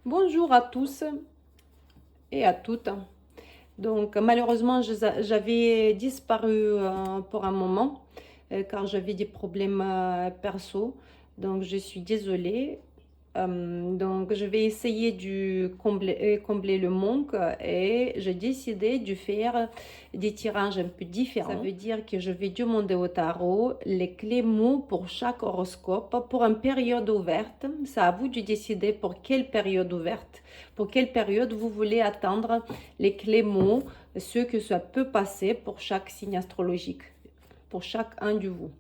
Bonjour à tous et à toutes. Donc malheureusement, j'avais disparu pour un moment car j'avais des problèmes perso. Donc je suis désolée. Donc je vais essayer de combler le manque et j'ai décidé de faire des tirages un peu différents. Ça veut dire que je vais demander au tarot les clés mots pour chaque horoscope pour une période ouverte. C'est à vous de décider pour quelle période ouverte, pour quelle période vous voulez attendre les clés mots, ce que ça peut passer pour chaque signe astrologique, pour chacun de vous.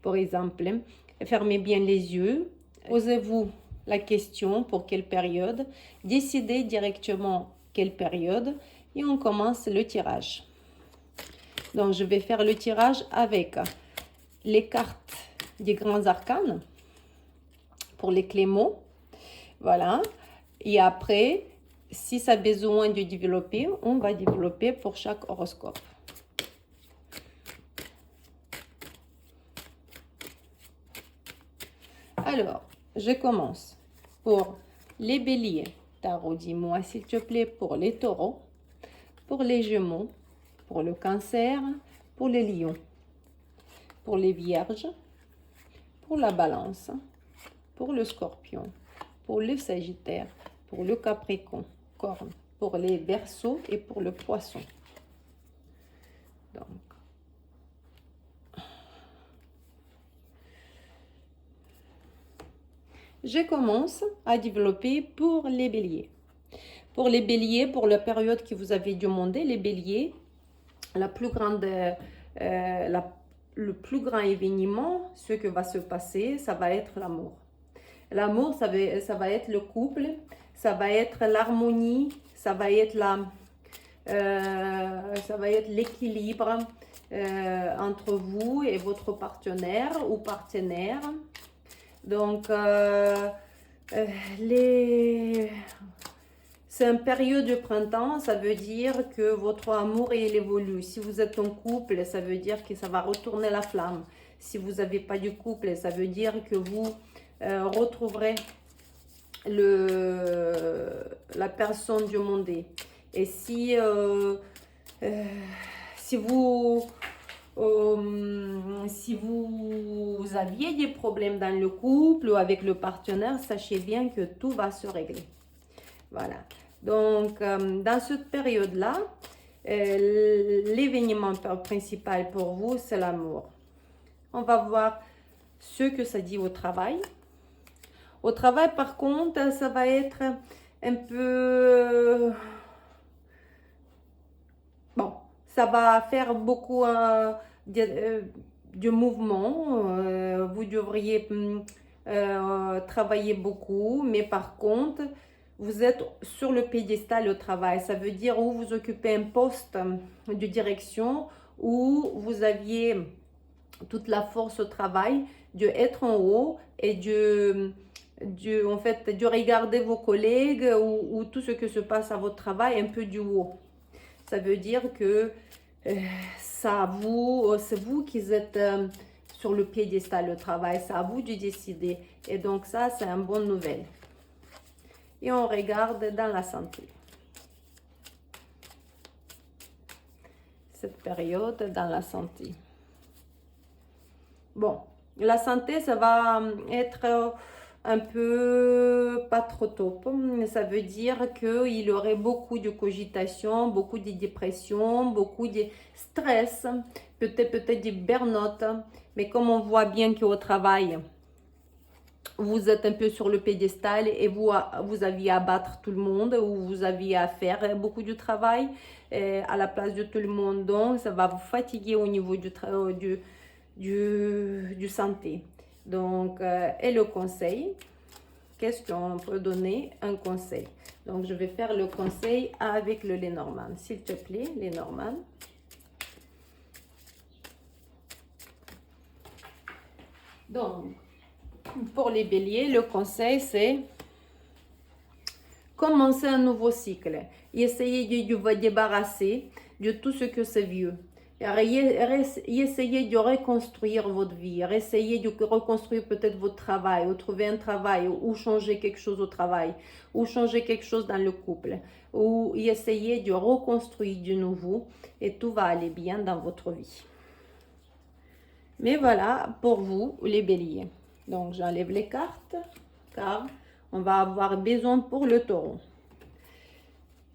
Par exemple, fermez bien les yeux, posez-vous la question pour quelle période, décidez directement quelle période et on commence le tirage. Donc je vais faire le tirage avec les cartes des grands arcanes pour les clés mots. Voilà. Et après, si ça a besoin de développer, on va développer pour chaque horoscope. Alors, je commence pour les béliers. Tarot, dis-moi s'il te plaît pour les taureaux, pour les gémeaux, pour le cancer, pour les lions, pour les vierges, pour la balance, pour le scorpion, pour le sagittaire, pour le capricorne, pour les verseaux et pour le poisson. Donc, je commence à développer pour les béliers. Pour les béliers, pour la période que vous avez demandé, les béliers, le plus grand événement, ce que va se passer, ça va être l'amour. L'amour, ça va être le couple, ça va être l'harmonie, ça va être l'équilibre entre vous et votre partenaire ou partenaire. Donc, c'est une période de printemps, ça veut dire que votre amour il évolue. Si vous êtes en couple, ça veut dire que ça va retourner la flamme. Si vous n'avez pas de couple, ça veut dire que vous retrouverez la personne demandée. Et si vous aviez des problèmes dans le couple ou avec le partenaire, sachez bien que tout va se régler. Voilà. Donc, dans cette période-là, l'événement principal pour vous, c'est l'amour. On va voir ce que ça dit au travail. Au travail, par contre, ça va être un peu... Bon, ça va faire beaucoup de mouvements. Vous devriez travailler beaucoup, mais par contre, vous êtes sur le piédestal au travail. Ça veut dire où vous occupez un poste de direction, où vous aviez toute la force au travail, d'être en haut et en fait, de regarder vos collègues ou tout ce que se passe à votre travail un peu du haut. Ça veut dire que c'est vous qui êtes sur le piédestal au travail, c'est à vous de décider. Et donc ça, c'est une bonne nouvelle. Et on regarde dans la santé. Cette période dans la santé. Bon, la santé, ça va être un peu pas trop top. Ça veut dire qu'il y aurait beaucoup de cogitation, beaucoup de dépression, beaucoup de stress, peut-être du burn-out. Mais comme on voit bien qu'au travail, vous êtes un peu sur le piédestal et vous aviez à battre tout le monde ou vous aviez à faire beaucoup de travail à la place de tout le monde. Donc, ça va vous fatiguer au niveau du santé. Donc, et le conseil, qu'est-ce qu'on peut donner? Un conseil. Donc, je vais faire le conseil avec le Lenormand. S'il te plaît, Lenormand. Donc, pour les béliers, le conseil, c'est commencer un nouveau cycle. Essayez de vous débarrasser de tout ce que c'est vieux. Essayez de reconstruire votre vie, essayez de reconstruire peut-être votre travail, ou trouver un travail, ou changer quelque chose au travail, ou changer quelque chose dans le couple, ou essayez de reconstruire de nouveau et tout va aller bien dans votre vie. Mais voilà pour vous, les béliers. Donc j'enlève les cartes car on va avoir besoin pour le taureau.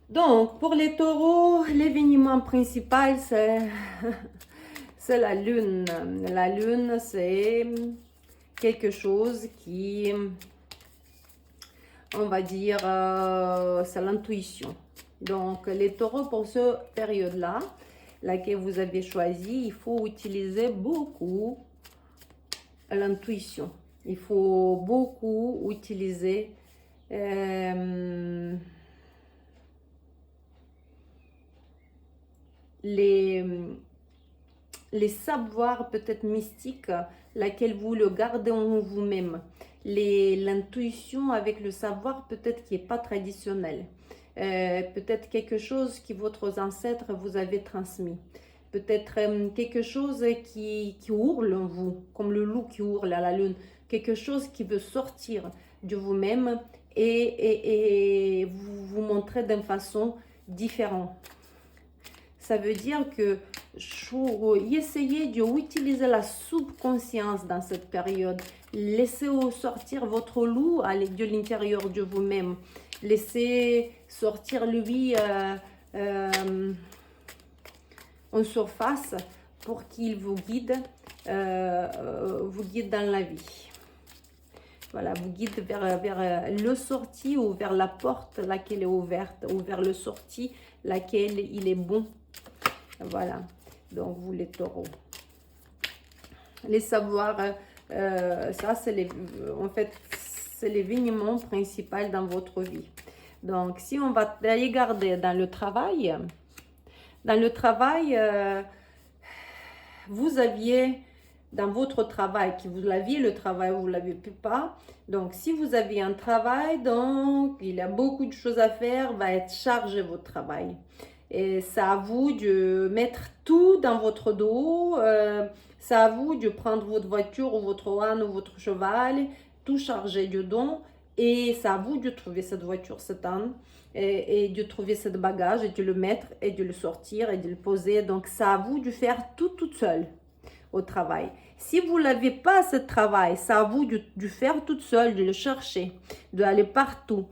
Donc, pour les taureaux, l'événement principal, c'est la lune. La lune, c'est quelque chose qui, on va dire, c'est l'intuition. Donc, les taureaux, pour cette période-là, laquelle vous avez choisi, il faut utiliser beaucoup l'intuition. Il faut beaucoup utiliser les savoirs peut-être mystiques, laquelle vous le gardez en vous-même. L'intuition avec le savoir peut-être qui n'est pas traditionnel. Peut-être quelque chose que votre ancêtre vous avait transmis. Peut-être quelque chose qui hurle en vous, comme le loup qui hurle à la lune. Quelque chose qui veut sortir de vous-même et vous montrer d'une façon différente. Ça veut dire que essayez d'utiliser la subconscience dans cette période. Laissez sortir votre loup de l'intérieur de vous-même. Laissez sortir lui en surface pour qu'il vous guide dans la vie. Voilà, vous guide vers le sortie ou vers la porte laquelle est ouverte ou vers le sortie laquelle il est bon. Voilà, donc vous les taureaux. Les savoirs, ça c'est en fait, c'est l'événement principal dans votre vie. Donc si on va regarder dans le travail, vous aviez dans votre travail, que vous l'aviez le travail, vous ne l'avez pas. Donc si vous avez un travail, donc il y a beaucoup de choses à faire, va être chargé votre travail. Et c'est à vous de mettre tout dans votre dos. C'est à vous de prendre votre voiture ou votre âne ou votre cheval, tout charger dedans. Et c'est à vous de trouver cette voiture, cet âne, et de trouver ce bagage, et de le mettre, et de le sortir, et de le poser. Donc c'est à vous de faire tout toute seule au travail. Si vous n'avez pas ce travail, c'est à vous de faire toute seule, de le chercher, d'aller partout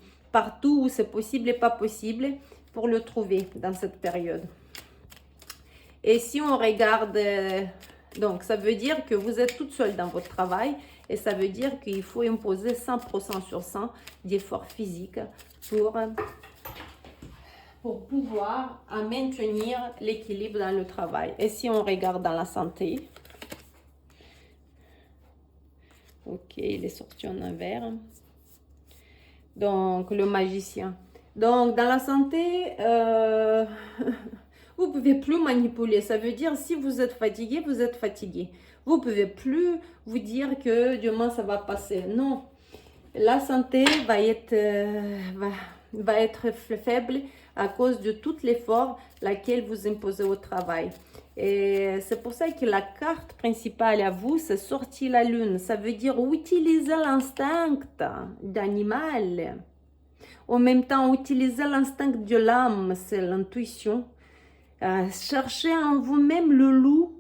où c'est possible et pas possible, pour le trouver dans cette période. Et si on regarde, donc ça veut dire que vous êtes toute seule dans votre travail et ça veut dire qu'il faut imposer 100% sur 100 d'efforts physiques pour pouvoir maintenir l'équilibre dans le travail. Et si on regarde dans la santé, ok, il est sorti en envers. Donc le magicien. Donc, dans la santé, vous ne pouvez plus manipuler. Ça veut dire, si vous êtes fatigué, vous êtes fatigué. Vous ne pouvez plus vous dire que demain, ça va passer. Non. La santé va être faible à cause de tout l'effort laquelle vous imposez au travail. Et c'est pour ça que la carte principale à vous, c'est sortir la lune. Ça veut dire utiliser l'instinct d'animal. En même temps, utiliser l'instinct de l'âme, c'est l'intuition. Cherchez en vous-même le loup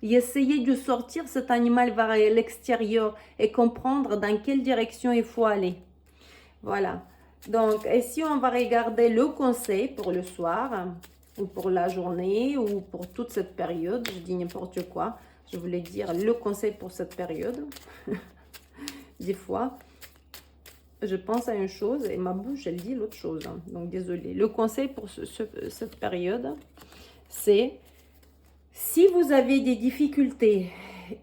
et essayez de sortir cet animal vers l'extérieur et comprendre dans quelle direction il faut aller. Voilà. Donc, et si on va regarder le conseil pour le soir, ou pour la journée, ou pour toute cette période, je dis n'importe quoi, je voulais dire le conseil pour cette période. Des fois, je pense à une chose et ma bouche, elle dit l'autre chose. Donc, désolé. Le conseil pour cette période, c'est si vous avez des difficultés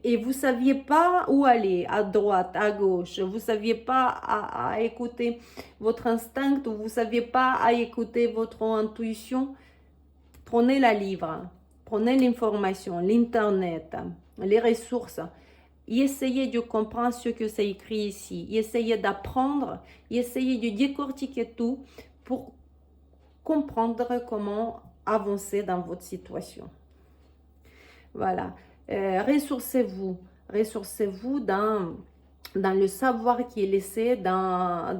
et vous ne saviez pas où aller, à droite, à gauche, vous ne saviez pas à écouter votre instinct ou vous ne saviez pas à écouter votre intuition, prenez la livre, prenez l'information, l'internet, les ressources. Essayez de comprendre ce que c'est écrit ici. Essayez d'apprendre, essayez de décortiquer tout pour comprendre comment avancer dans votre situation. Voilà. Ressourcez-vous. Ressourcez-vous dans le savoir qui est laissé dans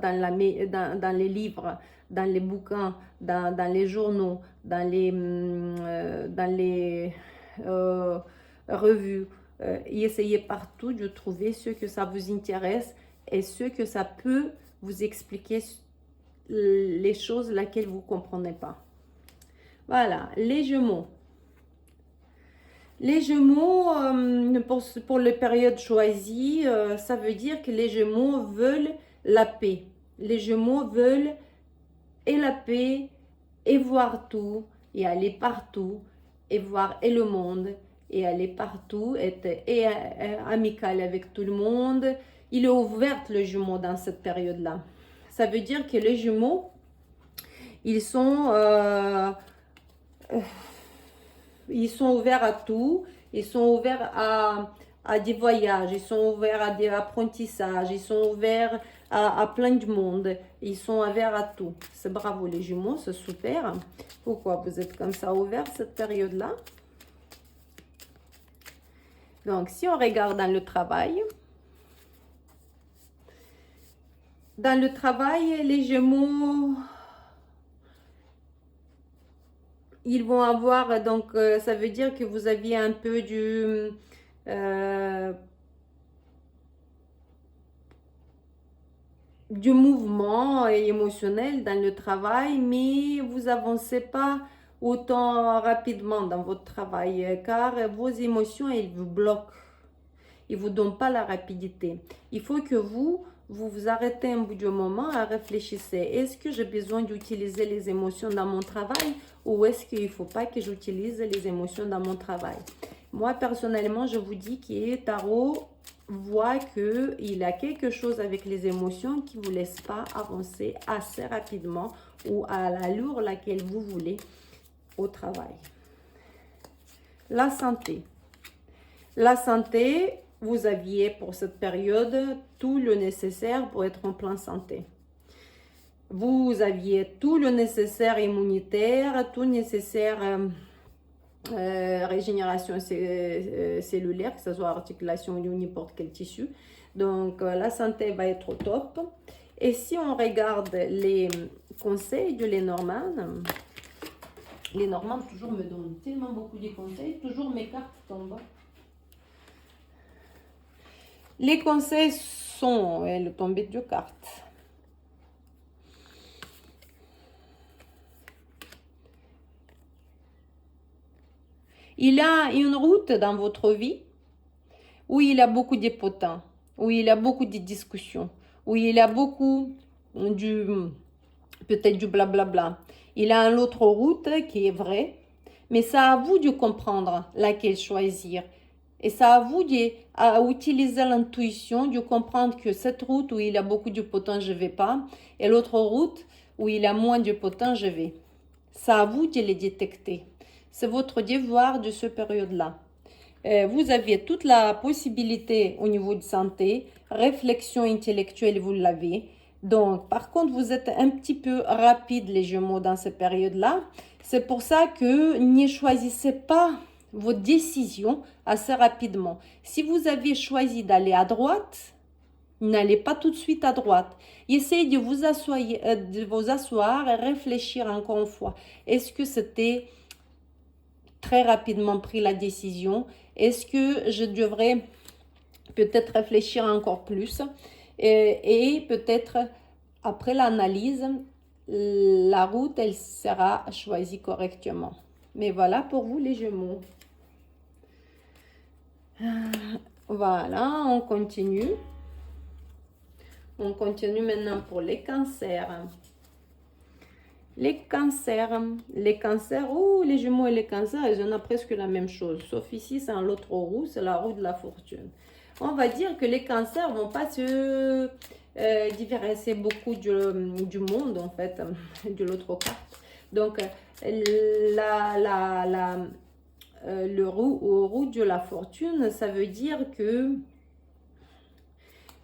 les livres, dans les bouquins, dans les journaux, dans les revues. Et essayez partout de trouver ce que ça vous intéresse et ce que ça peut vous expliquer les choses lesquelles vous ne comprenez pas. Voilà, les Gémeaux. Les Gémeaux, pour les périodes choisies, ça veut dire que les Gémeaux veulent la paix. Les Gémeaux veulent et la paix, et voir tout, et aller partout, et voir et le monde, et aller partout, être et, amical avec tout le monde. Il est ouvert, le Gémeaux, dans cette période-là. Ça veut dire que les Gémeaux, ils sont ouverts à tout, ils sont ouverts à des voyages, ils sont ouverts à des apprentissages, ils sont ouverts à plein de monde, ils sont ouverts à tout. C'est bravo les Jumeaux, c'est super. Pourquoi vous êtes comme ça ouverts cette période-là? Donc, si on regarde dans le travail, les Gémeaux, ils vont avoir, donc ça veut dire que vous aviez un peu du mouvement émotionnel dans le travail, mais vous avancez pas autant rapidement dans votre travail, car vos émotions, elles vous bloquent. Ils ne vous donnent pas la rapidité. Il faut que vous vous arrêtez un bout de moment et réfléchissez. Est-ce que j'ai besoin d'utiliser les émotions dans mon travail ou est-ce qu'il ne faut pas que j'utilise les émotions dans mon travail? Moi, personnellement, je vous dis que Tarot voit qu'il y a quelque chose avec les émotions qui ne vous laisse pas avancer assez rapidement ou à l'allure laquelle vous voulez au travail. La santé. La santé, vous aviez pour cette période tout le nécessaire pour être en pleine santé. Vous aviez tout le nécessaire immunitaire, tout nécessaire régénération cellulaire, que ce soit articulation ou n'importe quel tissu. Donc, la santé va être au top. Et si on regarde les conseils de Lenormand toujours me donnent tellement beaucoup de conseils, toujours mes cartes tombent. Les conseils sont le tombé de cartes. Il y a une route dans votre vie où il y a beaucoup de potins, où il y a beaucoup de discussions, où il y a beaucoup peut-être du blablabla. Il y a une autre route qui est vraie, mais c'est à vous de comprendre laquelle choisir. Et c'est à vous d'utiliser l'intuition, de comprendre que cette route où il y a beaucoup de potins, je ne vais pas, et l'autre route où il y a moins de potins, je vais. C'est à vous de les détecter. C'est votre devoir de cette période-là. Vous avez toute la possibilité au niveau de santé, réflexion intellectuelle, vous l'avez. Donc, par contre, vous êtes un petit peu rapide, les Gémeaux, dans cette période-là. C'est pour ça que ne choisissez pas vos décisions assez rapidement. Si vous avez choisi d'aller à droite, n'allez pas tout de suite à droite. Essayez de vous asseoir et réfléchir encore une fois. Est-ce que c'était très rapidement pris la décision? Est-ce que je devrais peut-être réfléchir encore plus? Et peut-être après l'analyse, la route, elle sera choisie correctement. Mais voilà pour vous les Gémeaux. Voilà, on continue. On continue maintenant pour les cancers. Les cancers, les Gémeaux et les cancers, ils ont presque la même chose. Sauf ici, c'est un autre roue, c'est la roue de la fortune. On va dire que les cancers ne vont pas se différencier beaucoup du monde, en fait, de l'autre carte. Donc, le roue de la fortune, ça veut dire que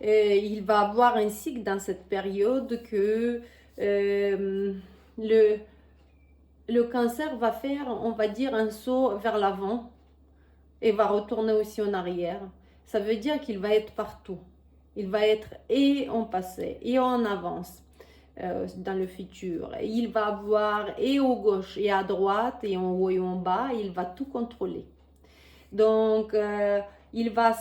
il va avoir un cycle dans cette période que le cancer va faire, on va dire, un saut vers l'avant et va retourner aussi en arrière. Ça veut dire qu'il va être partout. Il va être et en passé et en avance dans le futur. Il va avoir et au gauche et à droite et en haut et en bas. Il va tout contrôler. Donc, il va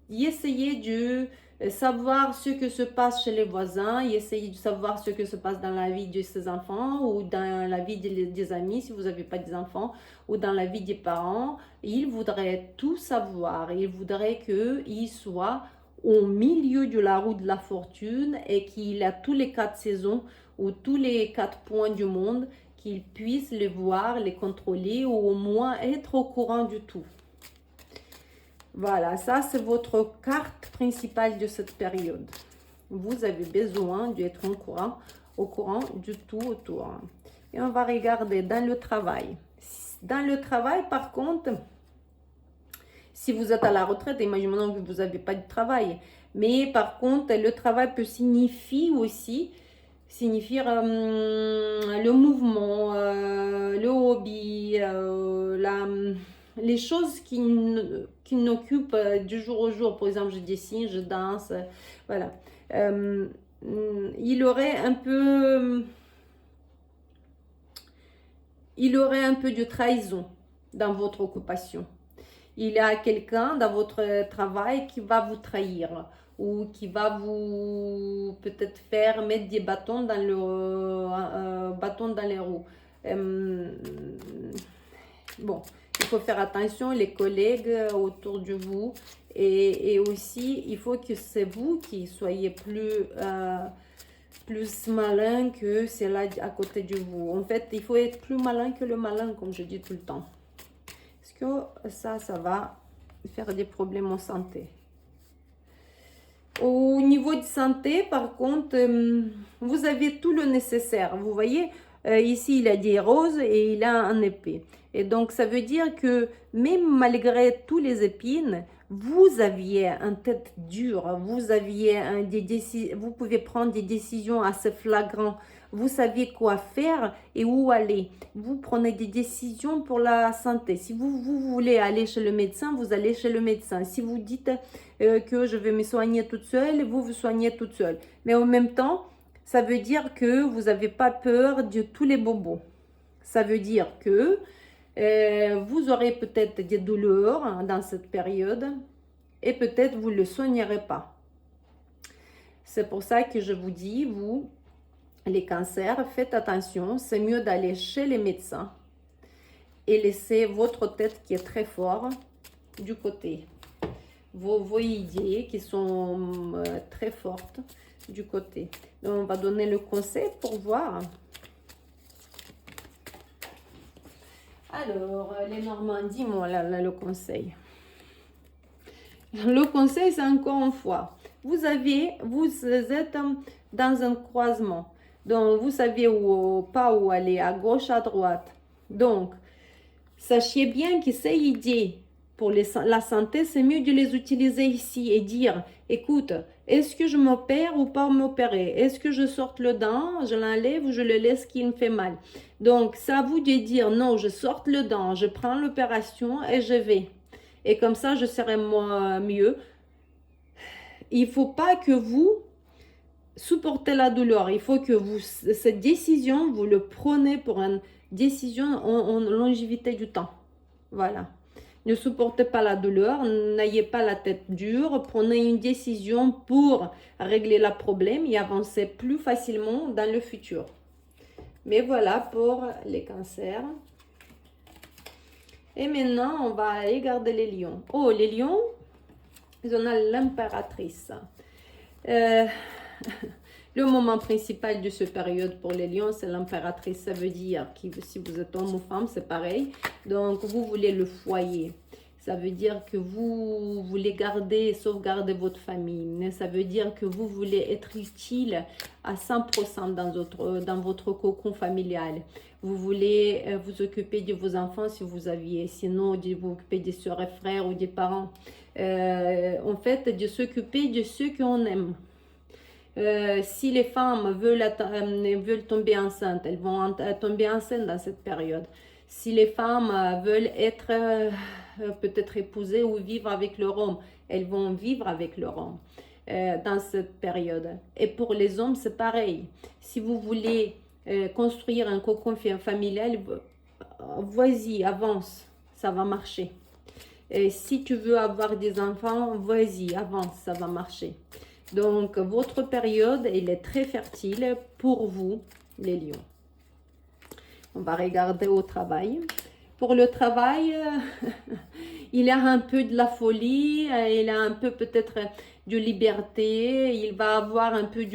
essayer de savoir ce que se passe chez les voisins, essayer de savoir ce que se passe dans la vie de ses enfants ou dans la vie des amis si vous n'avez pas des enfants ou dans la vie des parents. Il voudrait tout savoir. Il voudrait qu'il soit au milieu de la roue de la fortune et qu'il a tous les 4 saisons ou tous les 4 points du monde, qu'il puisse les voir, les contrôler ou au moins être au courant du tout. Voilà, ça c'est votre carte principale de cette période. Vous avez besoin d'être au courant du tout autour. Et on va regarder dans le travail. Dans le travail, par contre, si vous êtes à la retraite, imaginons que vous n'avez pas de travail. Mais par contre, le travail peut signifier aussi le mouvement, le hobby, les choses qui nous occupent du jour au jour. Par exemple, je dessine, je danse, voilà. Il aurait un peu de trahison dans votre occupation. Il y a quelqu'un dans votre travail qui va vous trahir ou qui va vous peut-être faire mettre des bâtons dans les roues. Bon, il faut faire attention, les collègues autour de vous. Et aussi, il faut que c'est vous qui soyez plus malin que celle-là à côté de vous. En fait, il faut être plus malin que le malin, comme je dis tout le temps. Parce que ça va faire des problèmes en santé. Au niveau de santé, par contre, vous avez tout le nécessaire. Vous voyez, ici, il a des roses et il a un épée. Et donc, ça veut dire que même malgré tous les épines, vous aviez une tête dure, vous aviez vous pouvez prendre des décisions assez flagrantes. Vous saviez quoi faire et où aller. Vous prenez des décisions pour la santé. Si vous voulez aller chez le médecin, vous allez chez le médecin. Si vous dites que je vais me soigner toute seule, vous vous soignez toute seule. Mais en même temps, ça veut dire que vous n'avez pas peur de tous les bobos. Ça veut dire que vous aurez peut-être des douleurs dans cette période et peut-être vous ne le soignerez pas. C'est pour ça que je vous dis, vous, les cancers, faites attention, c'est mieux d'aller chez les médecins et laisser votre tête qui est très forte du côté. Vos idées qui sont très fortes du côté. Donc, on va donner le conseil pour voir. Alors, les Normandies, moi, là, le conseil. Le conseil, c'est encore une fois. Vous êtes dans un croisement. Donc, vous savez pas où aller, à gauche, à droite. Donc, sachez bien que ces idées pour la santé, c'est mieux de les utiliser ici et dire, écoute, est-ce que je m'opère ou pas m'opérer? Est-ce que je sorte le dent, je l'enlève ou je le laisse qui me fait mal? Donc, c'est à vous de dire, non, je sorte le dent, je prends l'opération et je vais. Et comme ça, je serai mieux. Il ne faut pas que vous supportez la douleur. Il faut que cette décision, vous le prenez pour une décision en longévité du temps. Voilà. Ne supportez pas la douleur, n'ayez pas la tête dure, prenez une décision pour régler le problème et avancer plus facilement dans le futur. Mais voilà pour les cancers. Et maintenant, on va regarder les lions. Oh, les lions, ils ont l'impératrice. Le moment principal de cette période pour les lions, c'est l'impératrice. Ça veut dire que si vous êtes homme ou femme, c'est pareil. Donc, vous voulez le foyer. Ça veut dire que vous voulez garder, sauvegarder votre famille. Ça veut dire que vous voulez être utile à 100% dans votre cocon familial. Vous voulez vous occuper de vos enfants si vous aviez. Sinon, de vous occuper des soeurs et frères ou des parents. En fait, de s'occuper de ceux qu'on aime. Si les femmes veulent tomber enceintes, elles vont tomber enceintes dans cette période. Si les femmes veulent être peut-être épouser ou vivre avec leur homme. Elles vont vivre avec leur homme dans cette période. Et pour les hommes, c'est pareil. Si vous voulez construire un cocon familial, vas-y, avance, ça va marcher. Et si tu veux avoir des enfants, vas-y, avance, ça va marcher. Donc, votre période, elle est très fertile pour vous, les lions. On va regarder au travail. Pour le travail, il a un peu de la folie, il a un peu peut-être de liberté, il va avoir un peu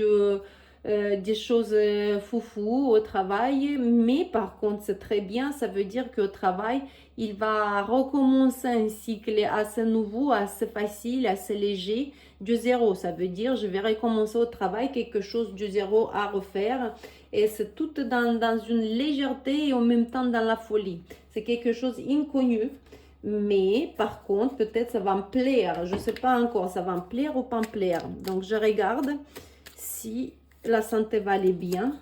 des choses foufou au travail, mais par contre c'est très bien, ça veut dire qu'au travail, il va recommencer un cycle assez nouveau, assez facile, assez léger, du zéro. Ça veut dire je vais recommencer au travail quelque chose du zéro à refaire, et c'est tout dans une légèreté et en même temps dans la folie. C'est quelque chose d'inconnu. Mais par contre, peut-être ça va me plaire. Je ne sais pas encore, ça va me plaire ou pas me plaire. Donc, je regarde si la santé va aller bien.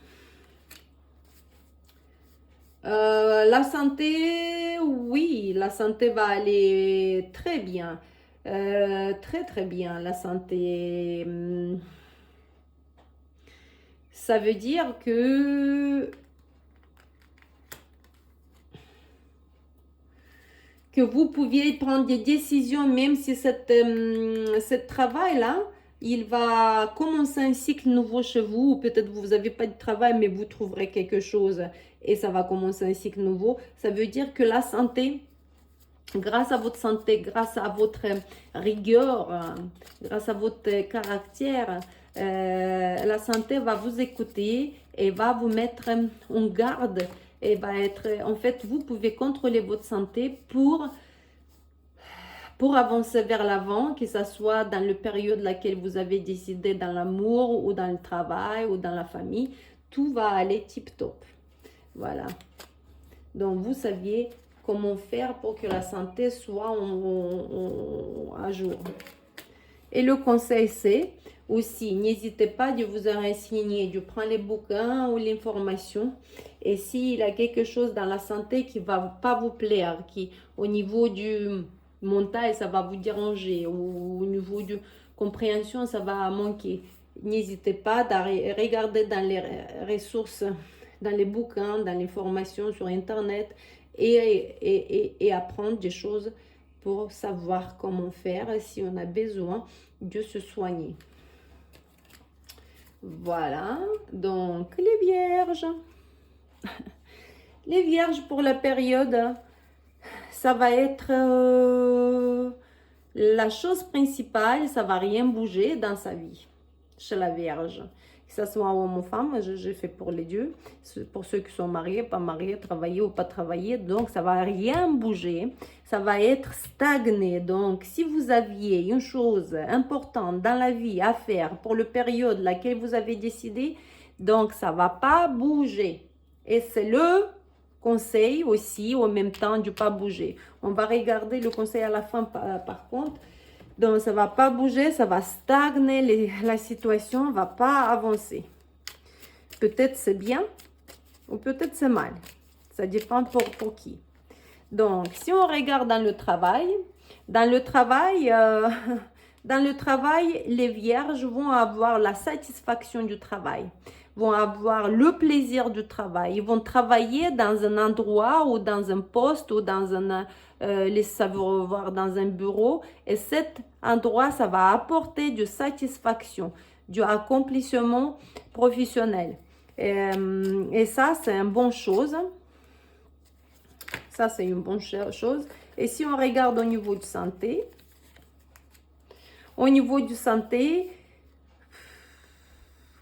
La santé, oui, la santé va aller très bien. Très, très bien, la santé. Ça veut dire que vous pouviez prendre des décisions, même si ce travail-là, il va commencer un cycle nouveau chez vous, ou peut-être vous n'avez pas de travail, mais vous trouverez quelque chose et ça va commencer un cycle nouveau. Ça veut dire que la santé, grâce à votre santé, grâce à votre rigueur, grâce à votre caractère, la santé va vous écouter et va vous mettre en garde et va être, en fait, vous pouvez contrôler votre santé pour avancer vers l'avant, que ce soit dans la période laquelle vous avez décidé, dans l'amour ou dans le travail ou dans la famille, tout va aller tip-top. Voilà. Donc, vous saviez comment faire pour que la santé soit à jour. Et le conseil, c'est aussi, n'hésitez pas de vous renseigner, de prendre les bouquins ou l'information. Et s'il y a quelque chose dans la santé qui ne va pas vous plaire, qui au niveau du mental, ça va vous déranger, ou au niveau de compréhension, ça va manquer, n'hésitez pas à regarder dans les ressources, dans les bouquins, dans l'information sur Internet et apprendre des choses pour savoir comment faire si on a besoin de se soigner. Voilà, donc les vierges. Les vierges pour la période, ça va être la chose principale, ça va rien bouger dans sa vie chez la vierge. Que ce soit homme ou femme, je fais pour les deux. Pour ceux qui sont mariés, pas mariés, travailler ou pas travailler. Donc, ça va rien bouger. Ça va être stagné. Donc, si vous aviez une chose importante dans la vie à faire pour la période laquelle vous avez décidé, donc ça va pas bouger. Et c'est le conseil aussi, en même temps, de pas bouger. On va regarder le conseil à la fin, par contre. Donc, ça ne va pas bouger, ça va stagner, la situation ne va pas avancer. Peut-être c'est bien ou peut-être c'est mal. Ça dépend pour qui. Donc, si on regarde dans le travail, dans le travail, les vierges vont avoir la satisfaction du travail, vont avoir le plaisir du travail. Ils vont travailler dans un endroit ou dans un poste ou dans un... les savoir dans un bureau, et cet endroit, ça va apporter de satisfaction, du accomplissement professionnel. Et ça, c'est une bonne chose. Ça, c'est une bonne chose. Et si on regarde au niveau de santé,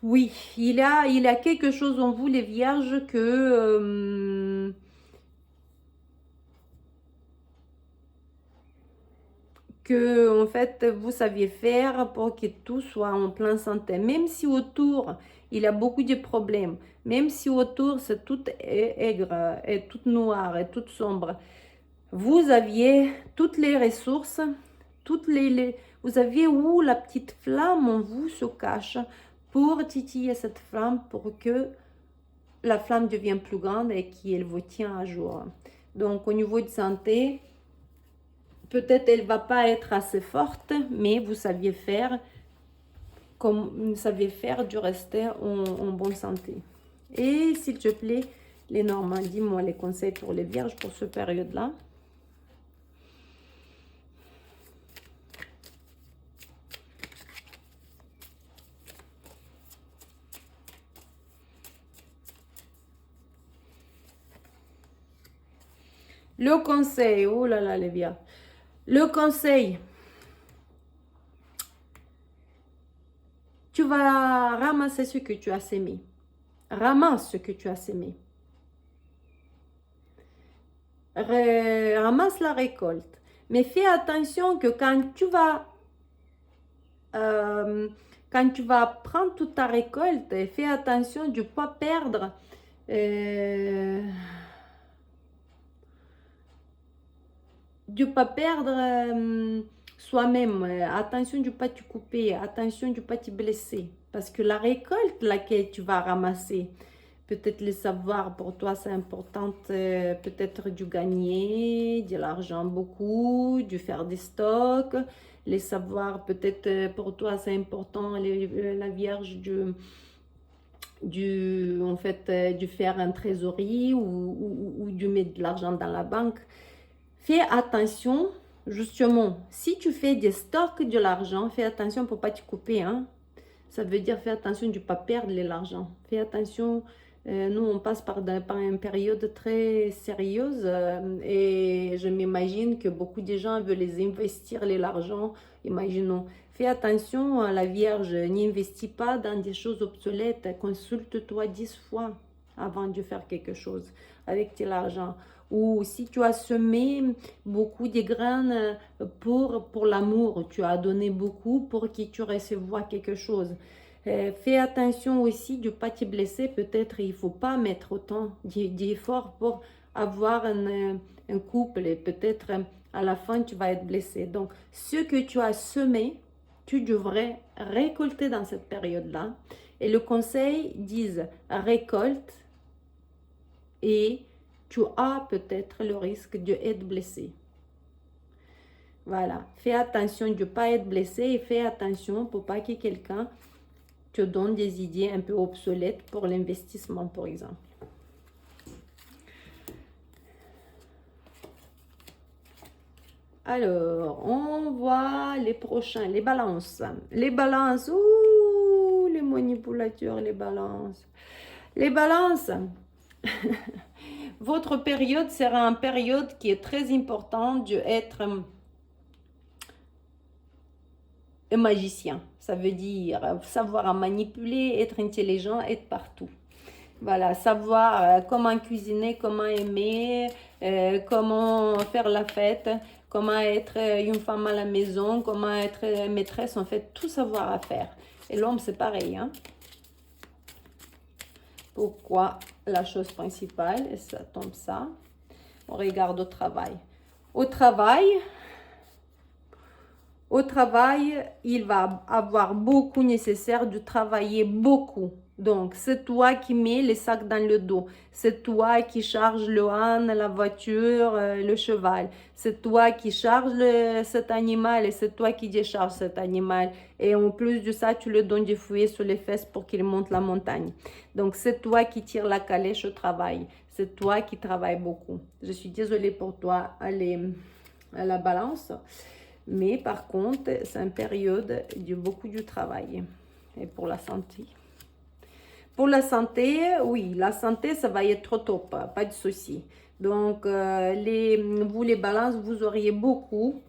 oui, il y a quelque chose en vous, les vierges, que en fait vous saviez faire pour que tout soit en pleine santé, même si autour il y a beaucoup de problèmes, même si autour c'est tout aigre et tout noir et tout sombre, vous aviez toutes les ressources, vous aviez où la petite flamme en vous se cache pour titiller cette flamme, pour que la flamme devienne plus grande et qu'elle vous tient à jour. Donc au niveau de santé, Peut-être elle va pas être assez forte, mais vous saviez faire comme vous saviez faire du rester en bonne santé. Et s'il te plaît, les Normands, dis-moi les conseils pour les vierges pour cette période-là. Le conseil, oh là là les vierges. Le conseil, tu vas ramasser ce que tu as sémé. Ramasse ce que tu as sémé. Ramasse la récolte. Mais fais attention que quand tu vas prendre toute ta récolte, fais attention de ne pas perdre soi-même. Attention de ne pas te couper, attention de ne pas te blesser. Parce que la récolte laquelle tu vas ramasser, peut-être le savoir pour toi c'est important, peut-être du gagner, de l'argent beaucoup, de faire des stocks. Les savoirs, peut-être pour toi c'est important, la Vierge en fait, de faire un trésorerie ou de mettre de l'argent dans la banque. Fais attention, justement, si tu fais des stocks de l'argent, fais attention pour ne pas te couper. Hein. Ça veut dire fais attention de ne pas perdre l'argent. Fais attention, nous on passe par une période très sérieuse et je m'imagine que beaucoup de gens veulent les investir l'argent. Imaginons. Fais attention à la Vierge, n'investis pas dans des choses obsolètes. Consulte-toi 10 fois avant de faire quelque chose avec ton argent. Ou si tu as semé beaucoup de graines pour l'amour, tu as donné beaucoup pour que tu recevras quelque chose. Fais attention aussi de ne pas te blesser. Peut-être il ne faut pas mettre autant d'efforts pour avoir un couple et peut-être à la fin tu vas être blessé. Donc ce que tu as semé, tu devrais récolter dans cette période-là. Et le conseil dit récolte et tu as peut-être le risque d'être blessé. Voilà, fais attention de ne pas être blessé et fais attention pour pas que quelqu'un te donne des idées un peu obsolètes pour l'investissement, par exemple. Alors, on voit les prochains, les balances. Les balances, ouh, les manipulateurs, les balances. Les balances, votre période sera une période qui est très importante d'être un magicien. Ça veut dire savoir manipuler, être intelligent, être partout. Voilà, savoir comment cuisiner, comment aimer, comment faire la fête, comment être une femme à la maison, comment être maîtresse, en fait, tout savoir à faire. Et l'homme, c'est pareil. Hein? Pourquoi la chose principale, et ça tombe ça, on regarde au travail. Au travail, il va avoir beaucoup nécessaire de travailler beaucoup. Donc, c'est toi qui mets les sacs dans le dos. C'est toi qui charge le âne, la voiture, le cheval. C'est toi qui charge cet animal et c'est toi qui décharge cet animal. Et en plus de ça, tu le donnes des fouets sur les fesses pour qu'il monte la montagne. Donc, c'est toi qui tires la calèche au travail. C'est toi qui travailles beaucoup. Je suis désolée pour toi. Allez, à la balance. Mais par contre, c'est une période de beaucoup de travail. Et pour la santé. Pour la santé, oui, la santé, ça va être top, pas de souci. Donc, vous les balances, vous auriez beaucoup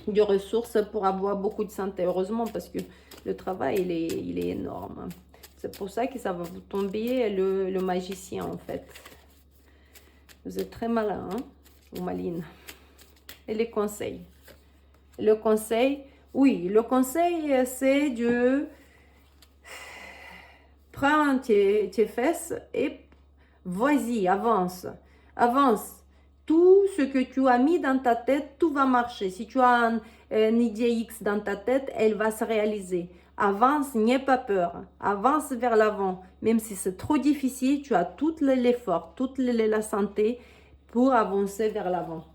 de ressources pour avoir beaucoup de santé. Heureusement, parce que le travail, il est énorme. C'est pour ça que ça va vous tomber le magicien, en fait. Vous êtes très malin, hein, ou maline. Et les conseils. Le conseil, oui, le conseil, c'est de prendre tes fesses et vas-y, avance. Avance. Tout ce que tu as mis dans ta tête, tout va marcher. Si tu as une idée X dans ta tête, elle va se réaliser. Avance, n'aie pas peur. Avance vers l'avant. Même si c'est trop difficile, tu as tout l'effort, toute la santé pour avancer vers l'avant.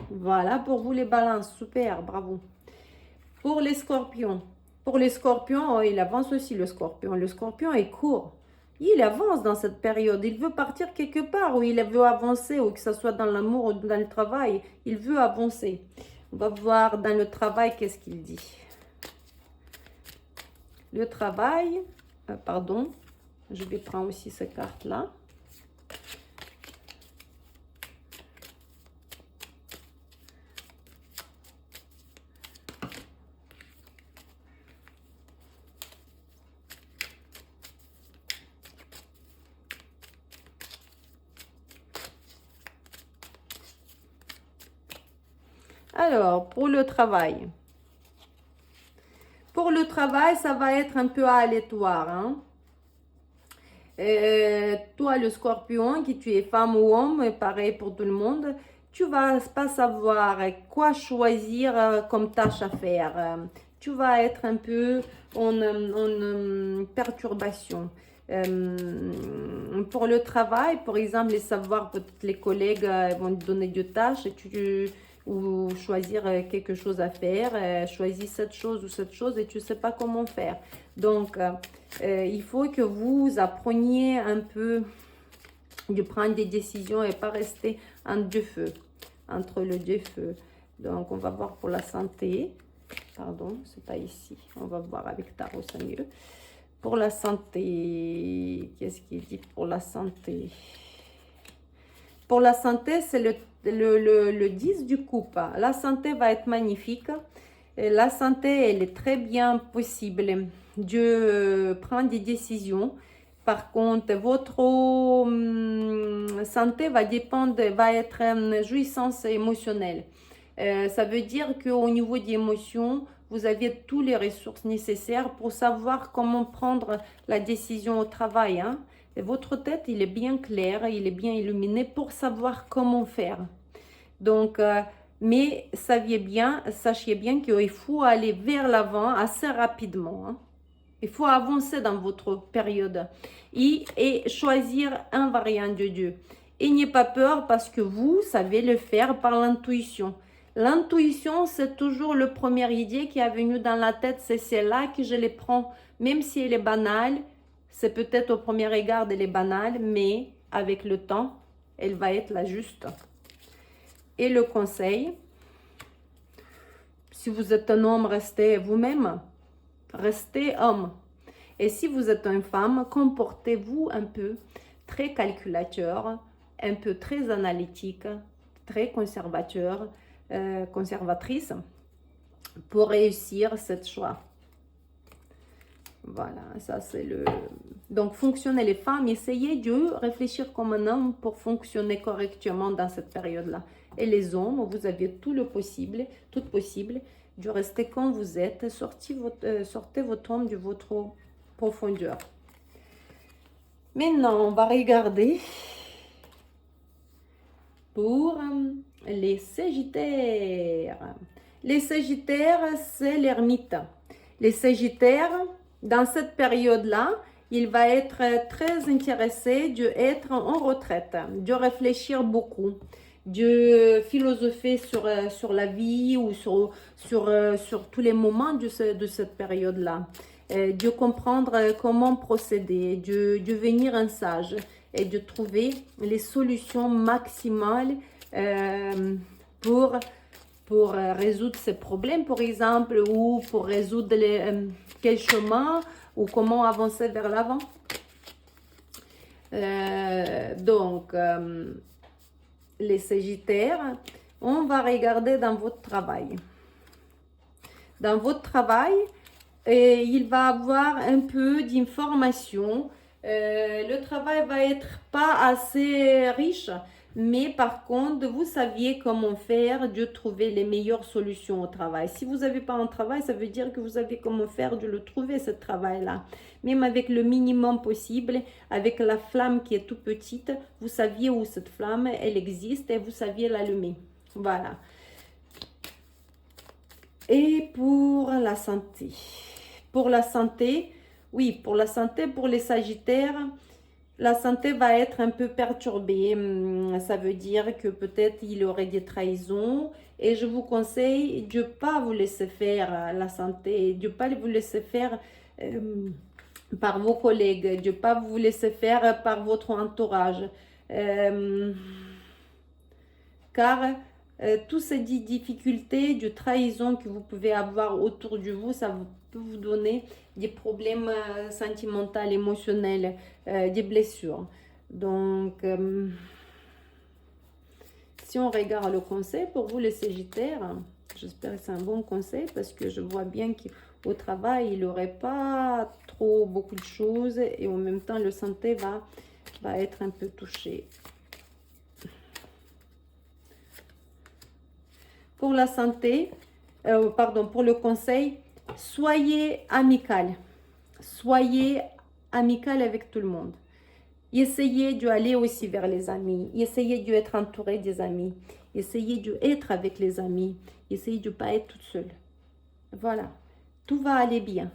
Voilà pour vous les balances. Super, bravo. Pour les scorpions. Pour les scorpions, oh, il avance aussi le scorpion. Le scorpion est court. Il avance dans cette période. Il veut partir quelque part où il veut avancer, ou que ce soit dans l'amour ou dans le travail. Il veut avancer. On va voir dans le travail qu'est-ce qu'il dit. Le travail, pardon, je vais prendre aussi cette carte-là. Alors, pour le travail. Pour le travail, ça va être un peu aléatoire. Hein? Toi, le scorpion, que tu es femme ou homme, pareil pour tout le monde, tu vas pas savoir quoi choisir comme tâche à faire. Tu vas être un peu en perturbation. Pour le travail, par exemple, les savoir, peut-être les collègues vont te donner des tâches et ou choisir quelque chose à faire, choisis cette chose ou cette chose et tu ne sais pas comment faire. Donc, il faut que vous appreniez un peu de prendre des décisions et pas rester en deux feux, entre le deux feux. Donc, on va voir pour la santé. Pardon, c'est pas ici. On va voir avec Tarot, c'est mieux. Pour la santé, qu'est-ce qu'il dit pour la santé? Pour la santé, c'est le 10 du coupe. La santé va être magnifique. Et la santé, elle est très bien possible. Dieu prend des décisions. Par contre, votre santé va dépendre, va être une jouissance émotionnelle. Ça veut dire qu'au niveau des émotions, vous avez toutes les ressources nécessaires pour savoir comment prendre la décision au travail. Hein. Et votre tête, il est bien clair, il est bien illuminé pour savoir comment faire. Donc, mais sachez bien qu'il faut aller vers l'avant assez rapidement. Hein. Il faut avancer dans votre période et choisir un variant de Dieu. Et n'ayez pas peur parce que vous savez le faire par l'intuition. L'intuition, c'est toujours le premier idée qui est venu dans la tête. C'est celle-là que je les prends, même si elle est banale. C'est peut-être au premier regard, elle est banale, mais avec le temps, elle va être la juste. Et le conseil, si vous êtes un homme, restez vous-même. Restez homme. Et si vous êtes une femme, comportez-vous un peu très calculateur, un peu très analytique, très conservateur, conservatrice pour réussir cette choix. Voilà, ça c'est le... Donc, fonctionnez les femmes, essayez de réfléchir comme un homme pour fonctionner correctement dans cette période-là. Et les hommes, vous avez tout possible, de rester comme vous êtes, sortez votre homme de votre profondeur. Maintenant, on va regarder pour les Sagittaires. Les Sagittaires, c'est l'ermite. Les Sagittaires, dans cette période-là, il va être très intéressé d'être en retraite, de réfléchir beaucoup, de philosopher sur la vie ou sur tous les moments de cette période-là, de comprendre comment procéder, de devenir un sage et de trouver les solutions maximales pour résoudre ces problèmes, par exemple, ou pour résoudre quel chemin ou comment avancer vers l'avant. Donc, les Sagittaires, on va regarder dans votre travail. Dans votre travail, il va avoir un peu d'informations. Le travail va être pas assez riche, mais par contre, vous saviez comment faire de trouver les meilleures solutions au travail. Si vous n'avez pas un travail, ça veut dire que vous savez comment faire de le trouver, ce travail-là. Même avec le minimum possible, avec la flamme qui est toute petite, vous saviez où cette flamme, elle existe et vous saviez l'allumer. Voilà. Et pour la santé. Pour la santé, oui, pour la santé, pour les Sagittaires, la santé va être un peu perturbée. Ça veut dire que peut-être il y aurait des trahisons. Et je vous conseille de ne pas vous laisser faire la santé, de ne pas vous laisser faire par vos collègues, de ne pas vous laisser faire par votre entourage. Euh, car toutes ces difficultés de trahison que vous pouvez avoir autour de vous, ça peut vous donner des problèmes sentimentaux, émotionnels, des blessures. Donc, si on regarde le conseil pour vous les Sagittaires, j'espère que c'est un bon conseil parce que je vois bien qu'au travail, il n'aurait pas trop beaucoup de choses et en même temps, le santé va être un peu touché. Pour la santé, pardon, pour le conseil, soyez amical. Soyez amical avec tout le monde. Essayez d'aller aussi vers les amis. Essayez d'être entouré des amis. Essayez d'être avec les amis. Essayez de ne pas être toute seule. Voilà. Tout va aller bien.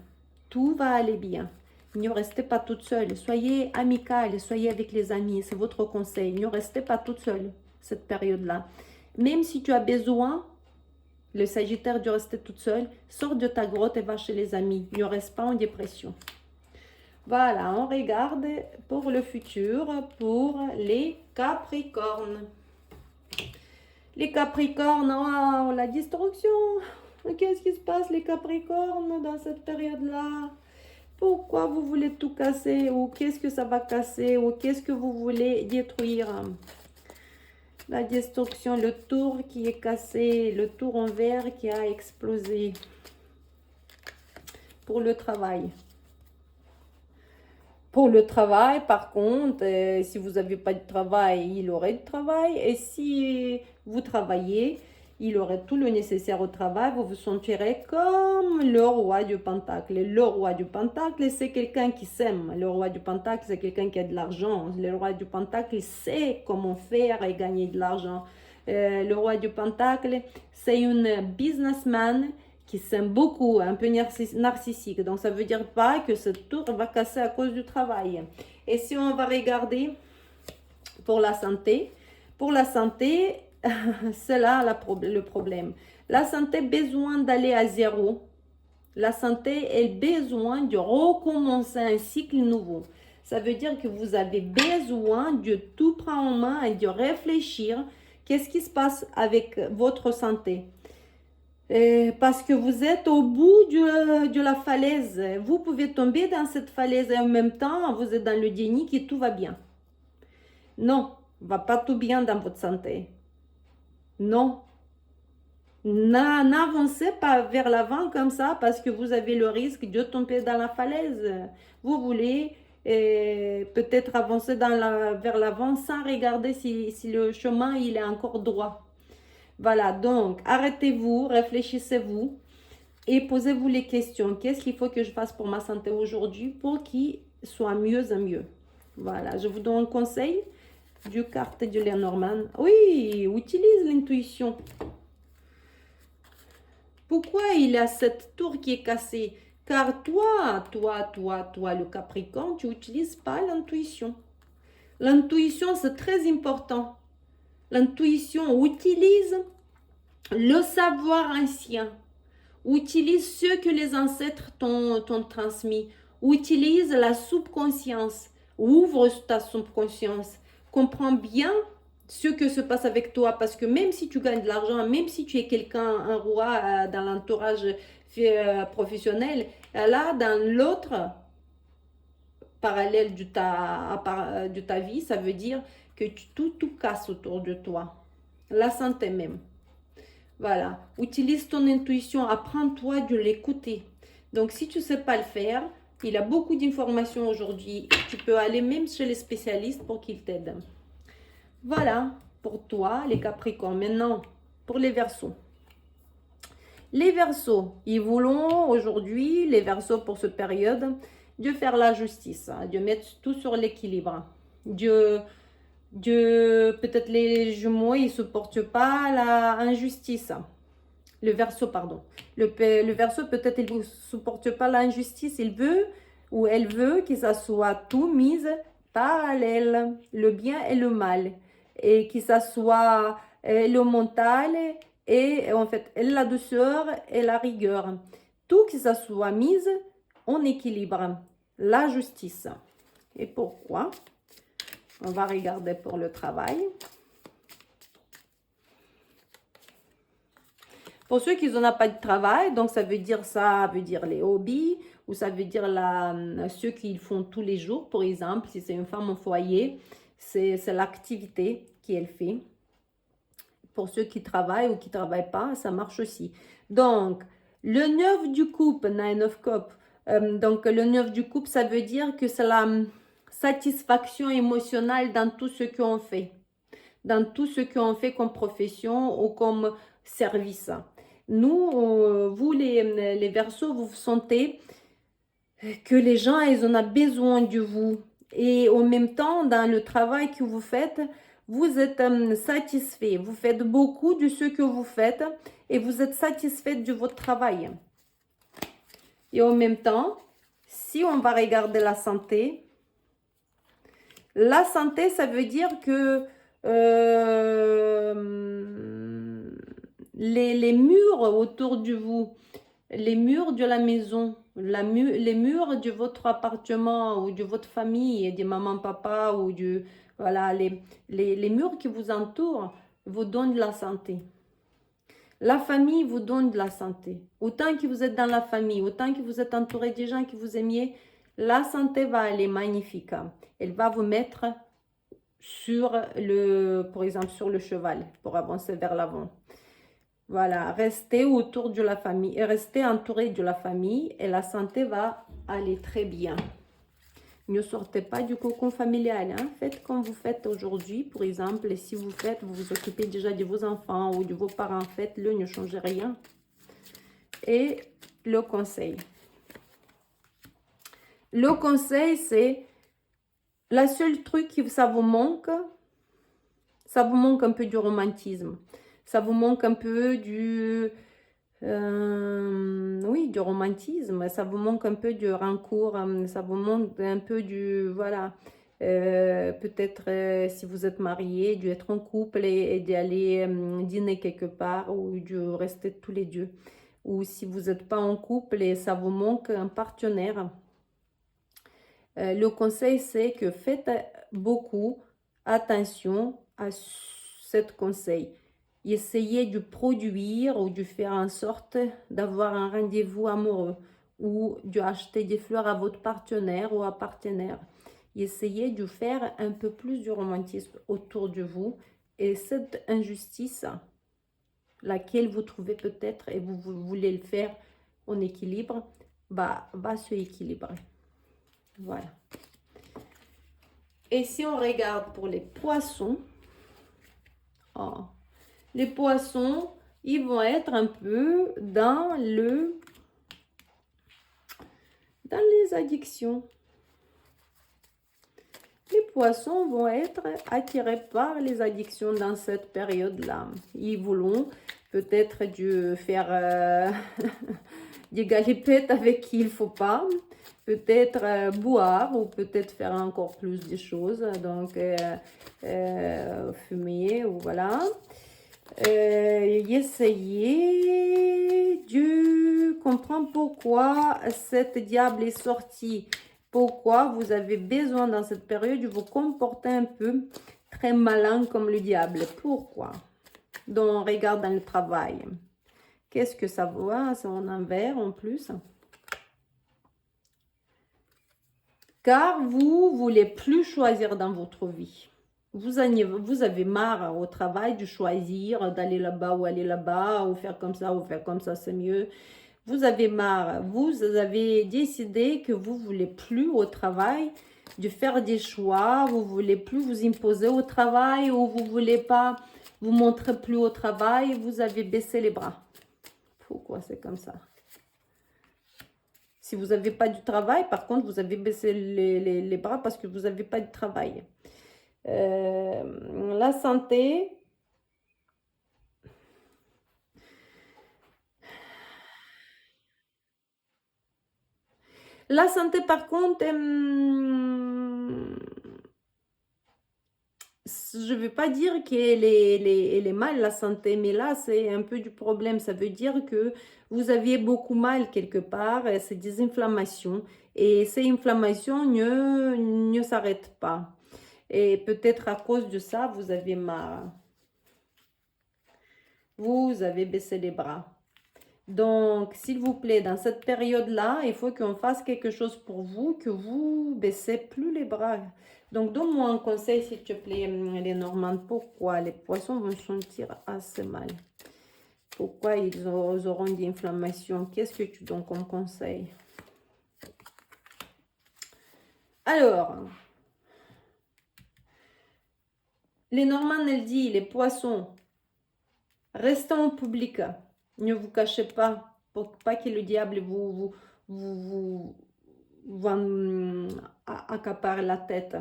Tout va aller bien. Ne restez pas toute seule. Soyez amical. Soyez avec les amis. C'est votre conseil. Ne restez pas toute seule cette période-là. Même si tu as besoin, le Sagittaire, de rester toute seule, sors de ta grotte et va chez les amis. Ne reste pas en dépression. Voilà, on regarde pour le futur, pour les Capricornes. Les Capricornes, oh, la destruction. Qu'est-ce qui se passe, les Capricornes, dans cette période-là? Pourquoi vous voulez tout casser? Ou qu'est-ce que ça va casser? Ou qu'est-ce que vous voulez détruire? La destruction, le tour qui est cassé, le tour en verre qui a explosé. Pour le travail. Pour le travail, par contre, si vous n'avez pas de travail, il aurait de travail. Et si vous travaillez, il aurait tout le nécessaire au travail. Vous vous sentirez comme le roi du Pentacle. Le roi du Pentacle, c'est quelqu'un qui s'aime. Le roi du Pentacle, c'est quelqu'un qui a de l'argent. Le roi du Pentacle, il sait comment faire et gagner de l'argent. Le roi du Pentacle, c'est une businessman qui s'aime beaucoup, un peu narcissique. Donc, ça veut dire pas que ce tour va casser à cause du travail. Et si on va regarder pour la santé, c'est là le problème. La santé a besoin d'aller à zéro. La santé a besoin de recommencer un cycle nouveau. Ça veut dire que vous avez besoin de tout prendre en main et de réfléchir. Qu'est-ce qui se passe avec votre santé? Parce que vous êtes au bout de la falaise. Vous pouvez tomber dans cette falaise et en même temps, vous êtes dans le déni que tout va bien. Non, va pas tout bien dans votre santé. Non. N'avancez pas vers l'avant comme ça parce que vous avez le risque de tomber dans la falaise. Vous voulez peut-être avancer vers l'avant sans regarder si le chemin il est encore droit. Voilà, donc arrêtez-vous, réfléchissez-vous et posez-vous les questions. Qu'est-ce qu'il faut que je fasse pour ma santé aujourd'hui pour qu'il soit mieux et mieux? Voilà, je vous donne un conseil du carte de Lenormand. Oui, utilise l'intuition. Pourquoi il y a cette tour qui est cassée? Car toi, le Capricorne, tu n'utilises pas l'intuition. L'intuition, c'est très important. L'intuition utilise le savoir ancien, utilise ce que les ancêtres t'ont transmis, utilise la subconscience, ouvre ta subconscience, comprends bien ce que se passe avec toi, parce que même si tu gagnes de l'argent, même si tu es quelqu'un, un roi dans l'entourage professionnel, là, dans l'autre parallèle de ta vie, ça veut dire que tout casse autour de toi. La santé même. Voilà. Utilise ton intuition. Apprends-toi de l'écouter. Donc, si tu ne sais pas le faire, il a beaucoup d'informations aujourd'hui. Tu peux aller même chez les spécialistes pour qu'ils t'aident. Voilà pour toi, les Capricornes. Maintenant, pour les Verseaux. Les Verseaux, ils voulont aujourd'hui, les Verseaux pour cette période, de faire la justice, de mettre tout sur l'équilibre, peut-être les Jumeaux, ils ne supportent pas la injustice. Le Verseau, pardon. Le Verseau, peut-être, il ne supporte pas l'injustice. Il veut ou elle veut que ça soit tout mise parallèles, le bien et le mal, et que ça soit le mental et en fait la douceur et la rigueur. Tout que ça soit mis en équilibre, la justice. Et pourquoi? On va regarder pour le travail. Pour ceux qui n'ont pas de travail, donc ça veut dire les hobbies, ou ça veut dire ceux qui font tous les jours, par exemple, si c'est une femme au foyer, c'est l'activité qu'elle fait. Pour ceux qui travaillent ou qui ne travaillent pas, ça marche aussi. Donc, le 9 du couple, Nine of Cups, donc le 9 du couple, ça veut dire que c'est la satisfaction émotionnelle dans tout ce qu'on fait. Dans tout ce qu'on fait comme profession ou comme service. Nous, vous les Verseaux, vous sentez que les gens, ils en ont besoin de vous. Et en même temps, dans le travail que vous faites, vous êtes satisfait. Vous faites beaucoup de ce que vous faites et vous êtes satisfait de votre travail. Et en même temps, si on va regarder la santé, ça veut dire que les murs autour de vous, les murs de la maison, les murs de votre appartement ou de votre famille, de maman, papa ou voilà, les murs qui vous entourent vous donnent de la santé. La famille vous donne de la santé. Autant que vous êtes dans la famille, autant que vous êtes entouré des gens que vous aimiez, la santé va aller magnifique. Elle va vous mettre par exemple, sur le cheval pour avancer vers l'avant. Voilà, restez autour de la famille, restez entouré de la famille et la santé va aller très bien. Ne sortez pas du cocon familial. Hein? Faites comme vous faites aujourd'hui, par exemple. Et si vous vous occupez déjà de vos enfants ou de vos parents, faites-le, ne changez rien. Et le conseil. Le conseil, c'est la seule truc que ça vous manque un peu du romantisme. Ça vous manque un peu oui, du romantisme, ça vous manque un peu du rancour, ça vous manque un peu voilà, peut-être si vous êtes marié, d'être en couple et d'aller dîner quelque part ou de rester tous les deux. Ou si vous n'êtes pas en couple et ça vous manque un partenaire, le conseil c'est que faites beaucoup attention à ce conseil. Essayez de produire ou de faire en sorte d'avoir un rendez-vous amoureux ou d'acheter des fleurs à votre partenaire ou à partenaire. Essayez de faire un peu plus de romantisme autour de vous et cette injustice, laquelle vous trouvez peut-être et vous voulez le faire en équilibre, va se équilibrer. Voilà. Et si on regarde pour les poissons, oh, les poissons, ils vont être un peu dans les addictions. Les poissons vont être attirés par les addictions dans cette période-là. Ils voulont peut-être faire des galipettes avec qui il ne faut pas, peut-être boire ou peut-être faire encore plus de choses, donc fumer ou voilà. Essayez de comprendre pourquoi cette diable est sortie. Pourquoi vous avez besoin dans cette période de vous comporter un peu très malin comme le diable. Pourquoi? Donc, on regarde dans le travail. Qu'est-ce que ça vaut? C'est en envers en plus. Car vous voulez plus choisir dans votre vie. Vous avez marre au travail de choisir d'aller là-bas ou aller là-bas ou faire comme ça, c'est mieux. Vous avez marre, vous avez décidé que vous voulez plus au travail de faire des choix, vous voulez plus vous imposer au travail ou vous voulez pas vous montrer plus au travail, vous avez baissé les bras. Pourquoi c'est comme ça? Si vous n'avez pas du travail, par contre, vous avez baissé les bras parce que vous n'avez pas de travail. La santé. La santé, par contre, je ne veux pas dire elle est mal, la santé, mais là, c'est un peu du problème. Ça veut dire que vous aviez beaucoup mal quelque part, c'est des inflammations. Et ces inflammations ne s'arrêtent pas. Et peut-être à cause de ça, vous avez baissé les bras. Donc, s'il vous plaît, dans cette période-là, il faut qu'on fasse quelque chose pour vous, que vous baissez plus les bras. Donc, donne-moi un conseil, s'il te plaît, les Normandes. Pourquoi les poissons vont se sentir assez mal? Pourquoi ils auront des inflammations? Qu'est-ce que tu donnes comme conseil? Alors, les Normandes, elle dit, les poissons, restez en public. Ne vous cachez pas pour pas que le diable vous accapare la tête.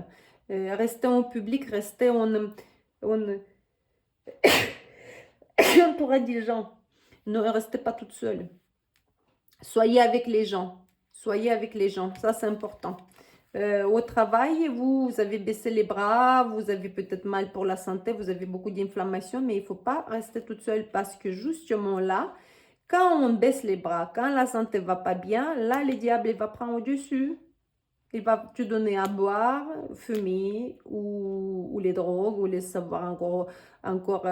Restez en public, restez entouré des gens. Ne restez pas toute seule. Soyez avec les gens. Soyez avec les gens. Ça, c'est important. Au travail, vous avez baissé les bras, vous avez peut-être mal pour la santé, vous avez beaucoup d'inflammation, mais il ne faut pas rester toute seule parce que justement là, quand on baisse les bras, quand la santé va pas bien, là, le diable il va prendre au-dessus. Il va te donner à boire, fumer ou les drogues ou les savoir encore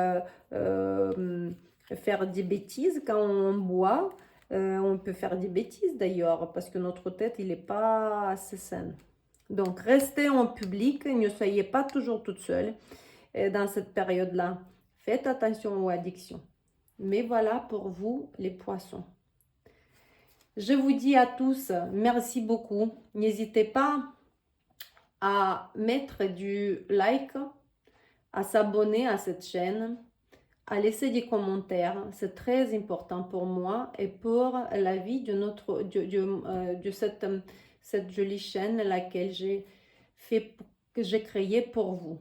faire des bêtises. Quand on boit, on peut faire des bêtises d'ailleurs parce que notre tête, il n'est pas assez saine. Donc, restez en public, ne soyez pas toujours toute seule dans cette période-là. Faites attention aux addictions. Mais voilà pour vous, les poissons. Je vous dis à tous, merci beaucoup. N'hésitez pas à mettre du like, à s'abonner à cette chaîne, à laisser des commentaires. C'est très important pour moi et pour la vie de cette jolie chaîne laquelle que j'ai créée pour vous.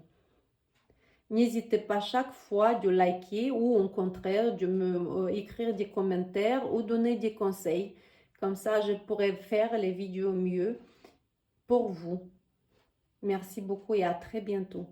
N'hésitez pas chaque fois de liker ou au contraire de me écrire des commentaires ou donner des conseils. Comme ça, je pourrai faire les vidéos mieux pour vous. Merci beaucoup et à très bientôt.